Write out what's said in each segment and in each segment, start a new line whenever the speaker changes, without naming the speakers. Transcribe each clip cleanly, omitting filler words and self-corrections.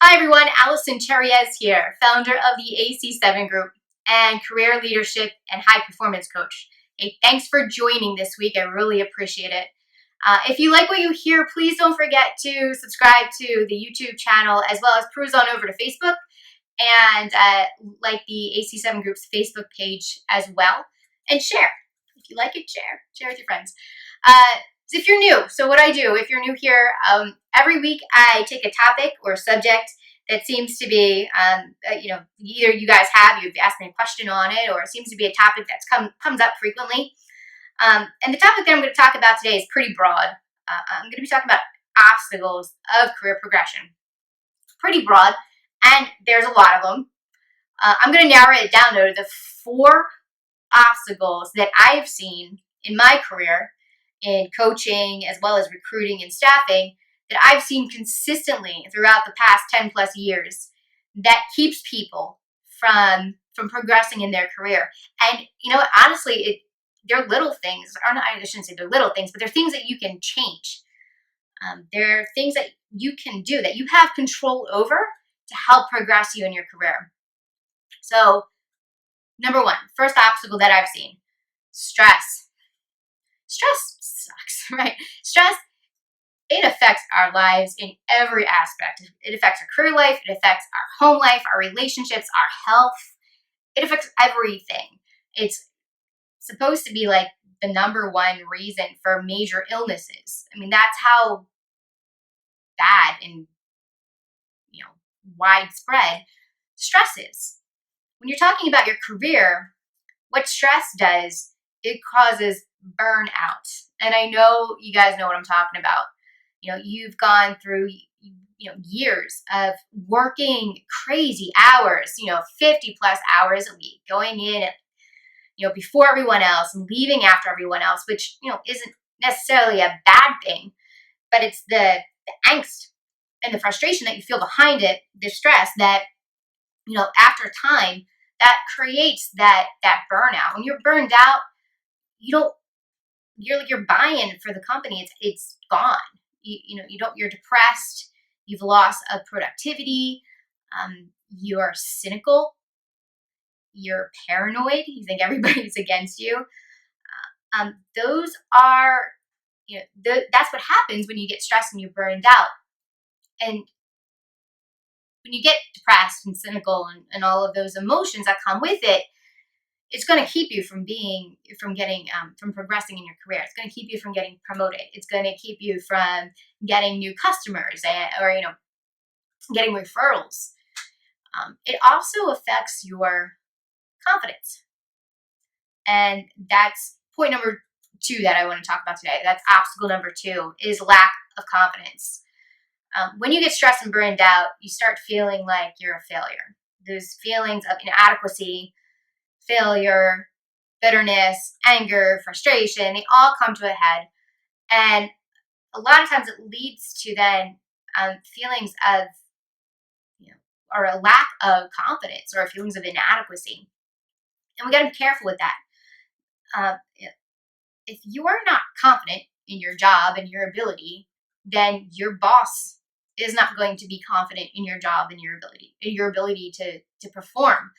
Hi everyone, Allison Cherriez here, founder of the AC7 Group and career leadership and high performance coach. Hey, thanks for joining this week. I really appreciate it. If you like what you hear, please don't forget to subscribe to the YouTube channel as well as cruise on over to Facebook and like the AC7 Group's Facebook page as well. And share. If you like it, share with your friends. If you're new, so what I do, if you're new here, every week I take a topic or a subject that seems to be, either you've asked me a question on it, or it seems to be a topic that's comes up frequently. And the topic that I'm going to talk about today is pretty broad. I'm going to be talking about obstacles of career progression. Pretty broad, and there's a lot of them. I'm going to narrow it down though to the 4 obstacles that I've seen in my career in coaching as well as recruiting and staffing that I've seen consistently throughout the past 10 plus years that keeps people from progressing in their career. And honestly, they're little things, or not, I shouldn't say they're little things, but they're things that you can change. They're things that you can do, that you have control over to help progress you in your career. So, number 1, first obstacle that I've seen, stress. Stress sucks, right? Stress, it affects our lives in every aspect. It affects our career life, it affects our home life, our relationships, our health. It affects everything. It's supposed to be like the number 1 reason for major illnesses. I mean, that's how bad and widespread stress is. When you're talking about your career, what stress does, it causes burnout. And I know you guys know what I'm talking about. You've gone through years of working crazy hours, 50 plus hours a week, going in at, before everyone else and leaving after everyone else, which, isn't necessarily a bad thing, but it's the angst and the frustration that you feel behind it, the stress that, after time, that creates that burnout. When you're burned out, you're buying for the company. It's gone. You're depressed. You've lost of productivity. You're cynical. You're paranoid. You think everybody's against you. Those are, that's what happens when you get stressed and you're burned out. And when you get depressed and cynical and all of those emotions that come with it, it's going to keep you from progressing in your career. It's going to keep you from getting promoted. It's going to keep you from getting new customers or getting referrals. It also affects your confidence. And that's point number 2 that I want to talk about today. That's obstacle number 2 is lack of confidence. When you get stressed and burned out, you start feeling like you're a failure. Those feelings of inadequacy, failure, bitterness, anger, frustration, they all come to a head. And a lot of times it leads to then feelings of, or a lack of confidence or feelings of inadequacy. And we got to be careful with that. If you are not confident in your job and your ability, then your boss is not going to be confident in your job and your ability to perform.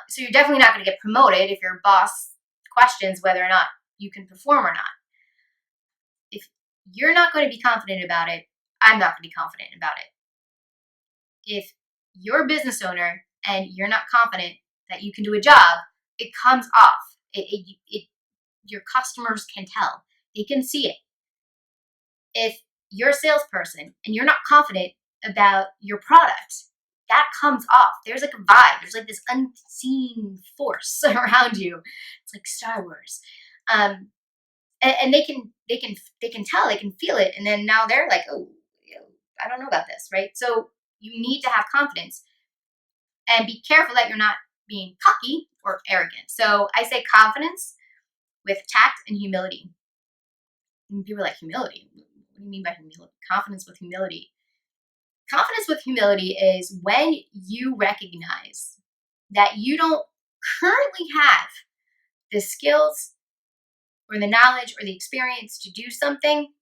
So you're definitely not going to get promoted if your boss questions whether or not you can perform or not. If you're not going to be confident about it, I'm not going to be confident about it. If you're a business owner and you're not confident that you can do a job, it comes off. Your customers can tell. They can see it. If you're a salesperson and you're not confident about your product, that comes off. There's like a vibe. There's like this unseen force around you. It's like Star Wars. And they can tell, they can feel it. And then now they're like, oh, I don't know about this, right? So you need to have confidence and be careful that you're not being cocky or arrogant. So I say confidence with tact and humility. And people are like, humility? What do you mean by humility? Confidence with humility. Confidence with humility is when you recognize that you don't currently have the skills or the knowledge or the experience to do something,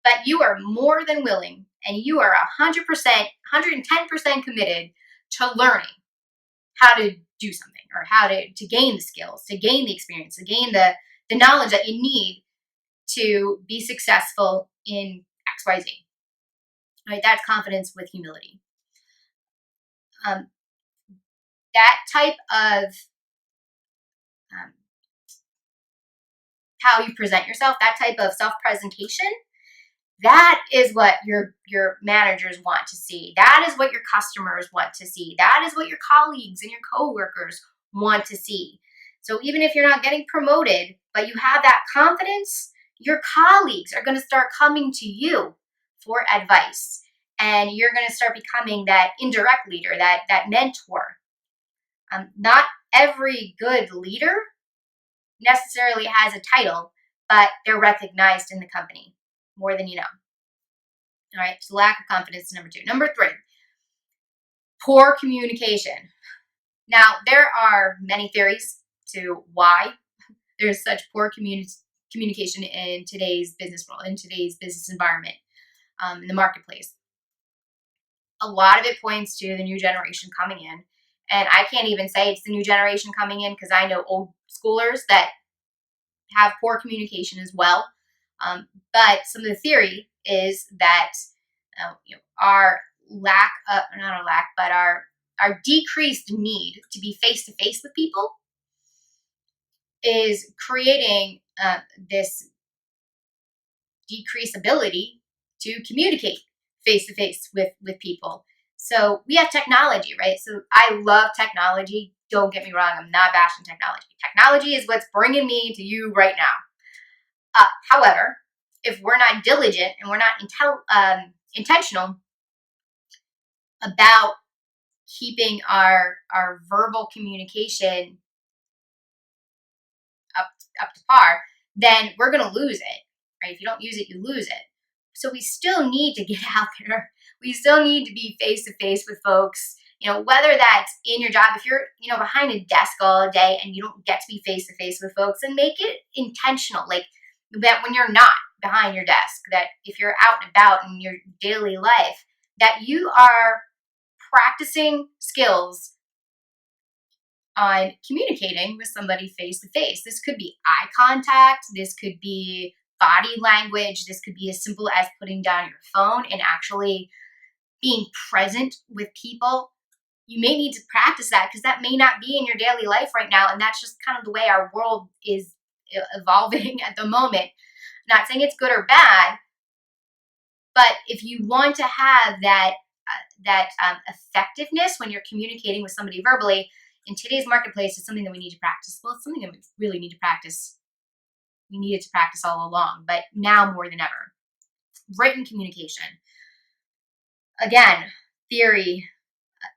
but you are more than willing and you are 100%, 110% committed to learning how to do something or how to gain the skills, to gain the experience, to gain the knowledge that you need to be successful in XYZ. Right? That's confidence with humility. That type of how you present yourself, that type of self-presentation, that is what your managers want to see. That is what your customers want to see. That is what your colleagues and your coworkers want to see. So even if you're not getting promoted, but you have that confidence, your colleagues are going to start coming to you for advice. And you're going to start becoming that indirect leader, that mentor. Not every good leader necessarily has a title, but they're recognized in the company more than you know. All right, so lack of confidence is number 2. Number 3, poor communication. Now, there are many theories to why there's such poor communication in today's business world, in today's business environment, in the marketplace. A lot of it points to the new generation coming in. And I can't even say it's the new generation coming in because I know old schoolers that have poor communication as well. But some of the theory is that our our decreased need to be face to face with people is creating this decreased ability to communicate face to face with people. So we have technology, right? So I love technology. Don't get me wrong. I'm not bashing technology. Technology is what's bringing me to you right now. However, if we're not diligent and we're not intentional about keeping our verbal communication up to par, then we're going to lose it, right? If you don't use it, you lose it. So we still need to get out there. We still need to be face to face with folks, whether that's in your job. If you're, behind a desk all day and you don't get to be face to face with folks, then make it intentional. Like that when you're not behind your desk, that if you're out and about in your daily life, that you are practicing skills on communicating with somebody face to face. This could be eye contact. This could be body language. This could be as simple as putting down your phone and actually being present with people. You may need to practice that because that may not be in your daily life right now. And that's just kind of the way our world is evolving at the moment. I'm not saying it's good or bad, but if you want to have that effectiveness when you're communicating with somebody verbally in today's marketplace, it's something that we need to practice. Well, it's something that we really need to practice. We needed to practice all along, but now more than ever. Written communication. Again, theory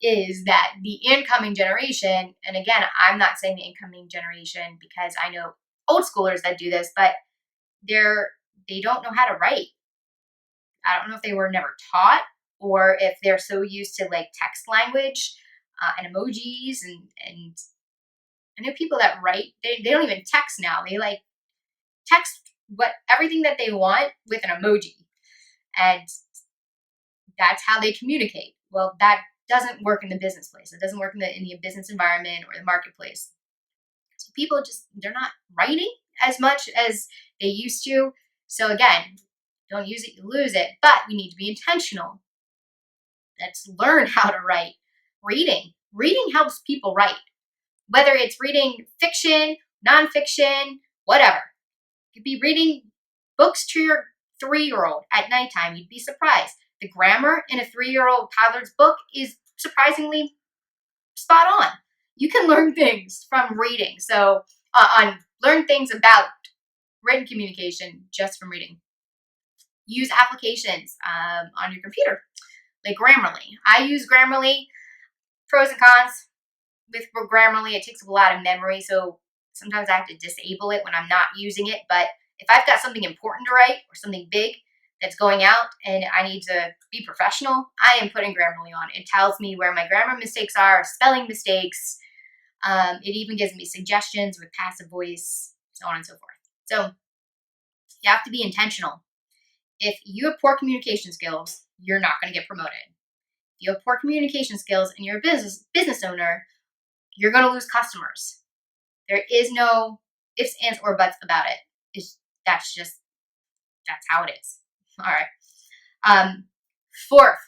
is that the incoming generation, and again, I'm not saying the incoming generation because I know old schoolers that do this, but they don't know how to write. I don't know if they were never taught or if they're so used to like text language and emojis and I know people that write, they don't even text now. They like text everything that they want with an emoji. And that's how they communicate. Well, that doesn't work in the business place. It doesn't work in the business environment or the marketplace. So people they're not writing as much as they used to. So again, don't use it, you lose it. But we need to be intentional. Let's learn how to write. Reading helps people write. Whether it's reading fiction, nonfiction, whatever. You could be reading books to your 3-year-old at nighttime. You'd be surprised. The grammar in a 3-year-old toddler's book is surprisingly spot on. You can learn things from reading. So learn things about written communication just from reading. Use applications on your computer, like Grammarly. I use Grammarly. Pros and cons with Grammarly, it takes up a lot of memory, so sometimes I have to disable it when I'm not using it. But if I've got something important to write or something big that's going out and I need to be professional, I am putting Grammarly on. It tells me where my grammar mistakes are, spelling mistakes. It even gives me suggestions with passive voice, so on and so forth. So you have to be intentional if you have poor communication skills, you're not going to get promoted. If you have poor communication skills and you're a business owner, you're going to lose customers. There is no ifs, ands, or buts about it. That's how it is. All right. Fourth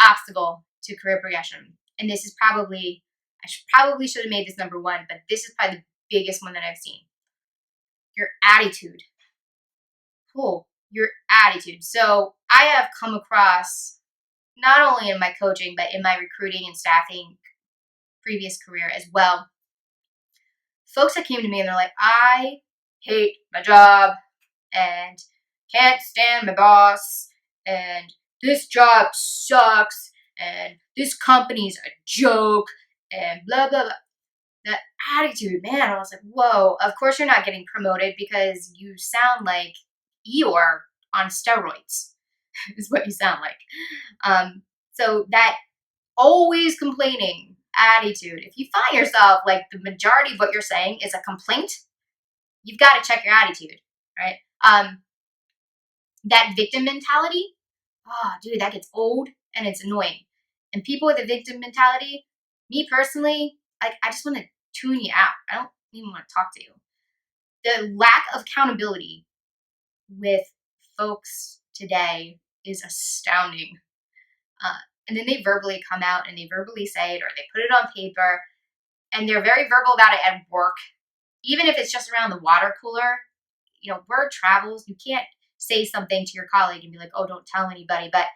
obstacle to career progression, and this is probably, I should have made this number one, but this is probably the biggest one that I've seen. Your attitude. Cool. Your attitude. So I have come across, not only in my coaching, but in my recruiting and staffing previous career as well, folks that came to me and they're like, I hate my job and can't stand my boss and this job sucks and this company's a joke and blah, blah, blah. That attitude, man, I was like, whoa, of course you're not getting promoted because you sound like Eeyore on steroids is what you sound like. So that always complaining attitude, if you find yourself like the majority of what you're saying is a complaint, you've got to check your attitude, right? That victim mentality, oh, dude, that gets old and it's annoying. And people with a victim mentality, me personally, like, I just want to tune you out. I don't even want to talk to you. The lack of accountability with folks today is astounding. And then they verbally come out and they verbally say it, or they put it on paper, and they're very verbal about it at work. Even if it's just around the water cooler, word travels. You can't say something to your colleague and be like, oh, don't tell anybody, but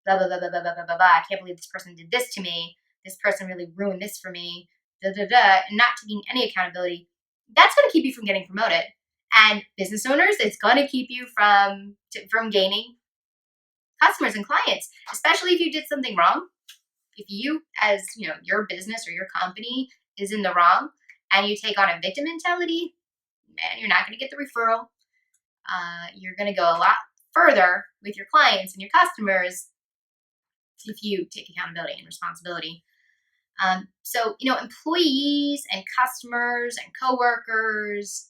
blah, blah, blah, blah, blah, blah, blah, blah, blah. I can't believe this person did this to me. This person really ruined this for me, da, da, da, and not taking any accountability. That's going to keep you from getting promoted. And business owners, it's going to keep you from gaining customers and clients, especially if you did something wrong. If you, as your business or your company is in the wrong and you take on a victim mentality, man, you're not going to get the referral. You're going to go a lot further with your clients and your customers if you take accountability and responsibility. So, employees and customers and coworkers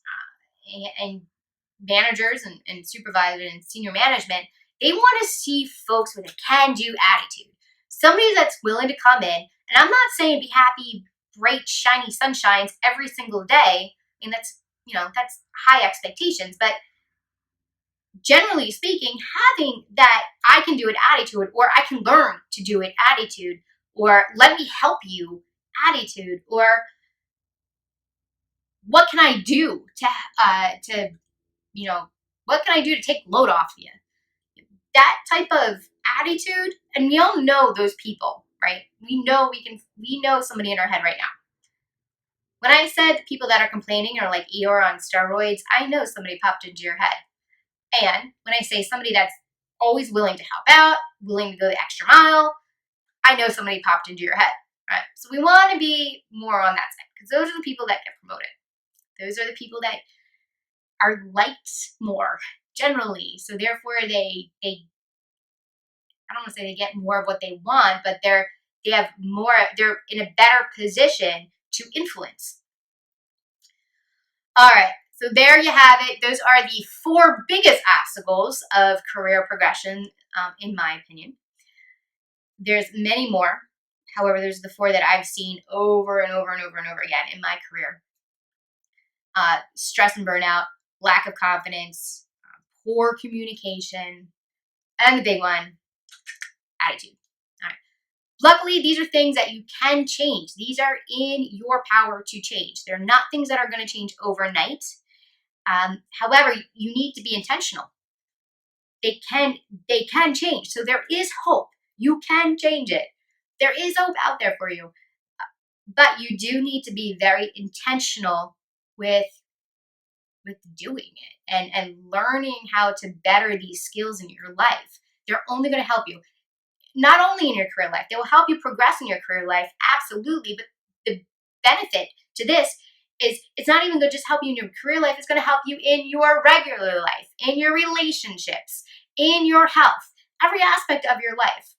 and managers and supervisors and senior management, they want to see folks with a can-do attitude. Somebody that's willing to come in, and I'm not saying be happy, bright, shiny sunshines every single day. I mean, that's high expectations, but generally speaking, having that I can do it attitude, or I can learn to do it attitude, or let me help you attitude, or what can I do what can I do to take load off you? That type of attitude, and we all know those people, right? We know somebody in our head right now. When I said the people that are complaining are like Eeyore on steroids, I know somebody popped into your head. And when I say somebody that's always willing to help out, willing to go the extra mile, I know somebody popped into your head, right? So we want to be more on that side, because those are the people that get promoted. Those are the people that are liked more generally. So therefore they I don't want to say they get more of what they want, but they're in a better position to influence. All right. So there you have it. Those are the 4 biggest obstacles of career progression, in my opinion. There's many more. However, there's the 4 that I've seen over and over and over and over again in my career. Stress and burnout, lack of confidence, poor communication, and the big one, attitude. All right. Luckily, these are things that you can change. These are in your power to change. They're not things that are going to change overnight. However, you need to be intentional. They can change. So there is hope. You can change it. There is hope out there for you. But you do need to be very intentional with doing it and learning how to better these skills in your life. They're only going to help you, not only in your career life, they will help you progress in your career life, absolutely. But the benefit to this is it's not even going to just help you in your career life, it's going to help you in your regular life, in your relationships, in your health, every aspect of your life.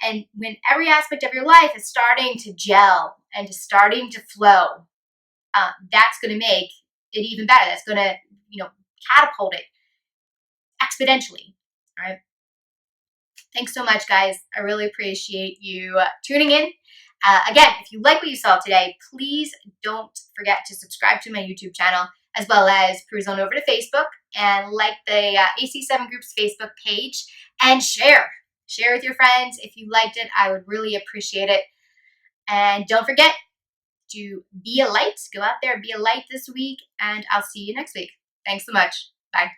And when every aspect of your life is starting to gel and starting to flow, that's going to make it even better. That's going to, catapult it exponentially. All right. Thanks so much, guys. I really appreciate you tuning in. Again, if you like what you saw today, please don't forget to subscribe to my YouTube channel, as well as cruise on over to Facebook and like the AC7 Group's Facebook page and share. Share with your friends. If you liked it, I would really appreciate it. And don't forget to be a light. Go out there, be a light this week, and I'll see you next week. Thanks so much. Bye.